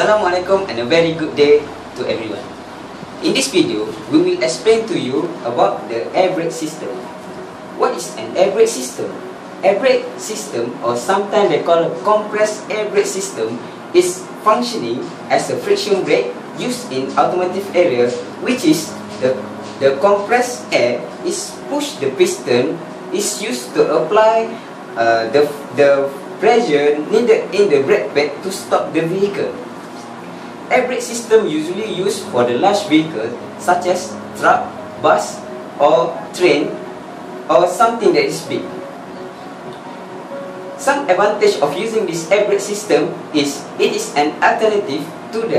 Assalamualaikum and a very good day to everyone. In this video, we will explain to you about the air brake system. What is an air brake system? Air brake system, or sometimes they call it compressed air brake system, is functioning as a friction brake used in automotive area, which is the compressed air is pushed the piston is used to apply the pressure needed in the brake pad to stop the vehicle. Air brake system usually used for the large vehicle such as truck, bus or train or something that is big. Some advantage of using this air brake system is it is an alternative to the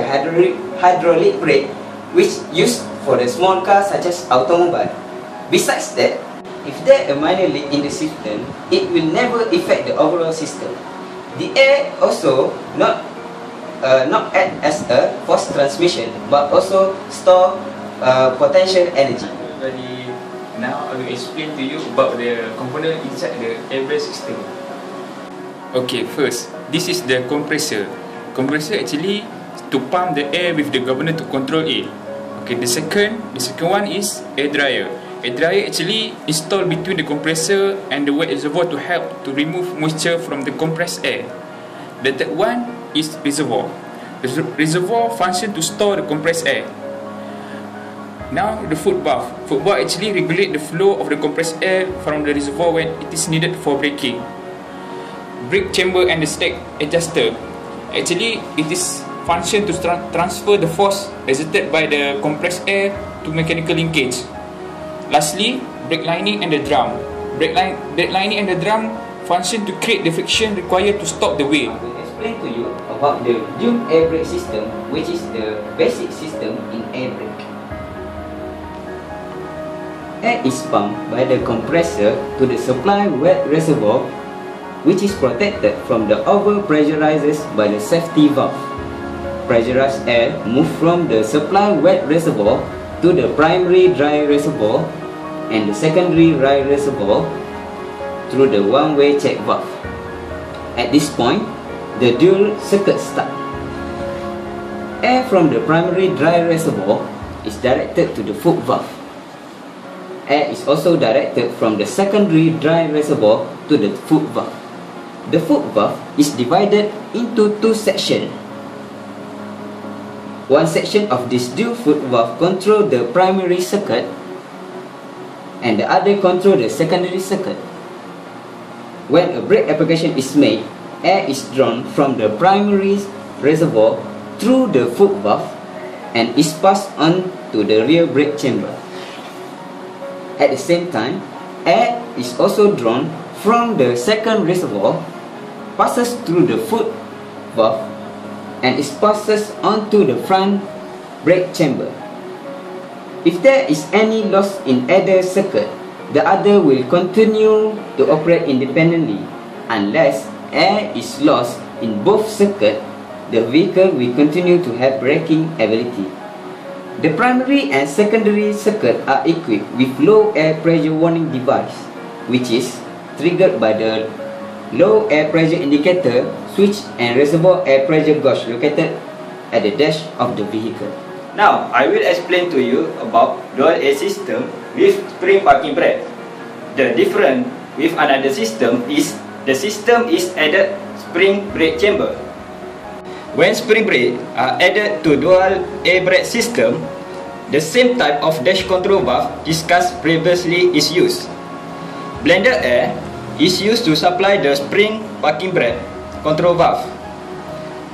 hydraulic brake which used for the small cars such as automobile. Besides that, if there is a minor leak in the system, it will never affect the overall system. The air also not act as a forced transmission, but also store potential energy. Now I will explain to you about the component inside the air brake system. Okay, first, this is the compressor. Compressor actually to pump the air with the governor to control it. Okay, the second one is air dryer. Air dryer actually installed between the compressor and the wet reservoir to help to remove moisture from the compressed air. The third one is reservoir. The reservoir function to store the compressed air. Now the foot valve. Foot valve actually regulate the flow of the compressed air from the reservoir when it is needed for braking. Brake chamber and the stack adjuster. Actually, it is function to transfer the force exerted by the compressed air to mechanical linkage. Lastly, brake lining and the drum. Brake lining and the drum function to create the friction required to stop the wheel. I will explain to you about the dual air brake system, which is the basic system in air brake. Air is pumped by the compressor to the supply wet reservoir, which is protected from the over-pressurizers by the safety valve. Pressurized air moves from the supply wet reservoir to the primary dry reservoir and the secondary dry reservoir through the one-way check valve. At this point, the dual circuit starts. Air from the primary dry reservoir is directed to the foot valve. Air is also directed from the secondary dry reservoir to the foot valve. The foot valve is divided into two sections. One section of this dual foot valve controls the primary circuit and the other controls the secondary circuit. When a brake application is made, air is drawn from the primary reservoir through the foot valve and is passed on to the rear brake chamber. At the same time, air is also drawn from the second reservoir, passes through the foot valve and is passes onto the front brake chamber. If there is any loss in either circuit, the other will continue to operate independently. Unless air is lost in both circuits, the vehicle will continue to have braking ability. The primary and secondary circuit are equipped with low air pressure warning device, which is triggered by the low air pressure indicator switch and reservoir air pressure gauge located at the dash of the vehicle. Now, I will explain to you about dual air system with spring parking brake. The difference with another system is the system is added spring brake chamber. When spring brake are added to dual air brake system, the same type of dash control valve discussed previously is used. Blended air is used to supply the spring parking brake control valve.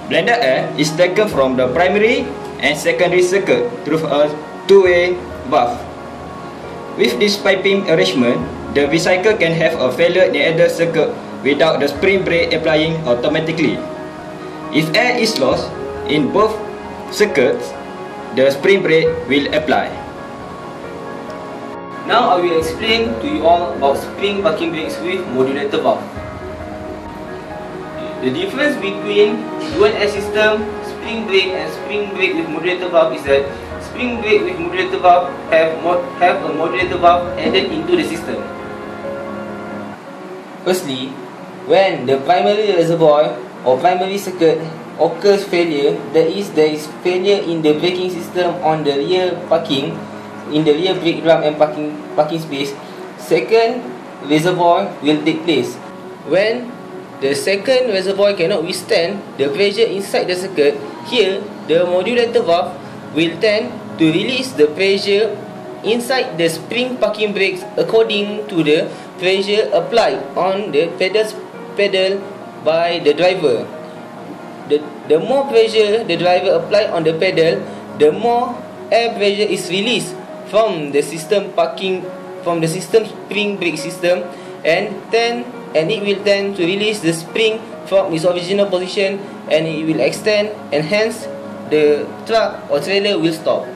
Blended air is taken from the primary and secondary circuit through a two-way valve. With this piping arrangement, the vehicle can have a failure in either circuit without the spring brake applying automatically. If air is lost in both circuits, the spring brake will apply. Now I will explain to you all about spring parking brakes with modulator valve. The difference between dual air system, spring brake and spring brake with modulator valve is that spring brake with modulator valve have a modulator valve added into the system. Firstly, when the primary reservoir or primary circuit occurs failure, there is failure in the braking system on the rear parking, in the rear brake drum and parking space, second reservoir will take place. When the second reservoir cannot withstand the pressure inside the circuit, here the modulator valve will tend to release the pressure inside the spring parking brakes according to the pressure applied on the pedal by the driver. The more pressure the driver apply on the pedal, the more air pressure is released from the system spring brake system, and it will tend to release the spring from its original position, and it will extend, and hence the truck or trailer will stop.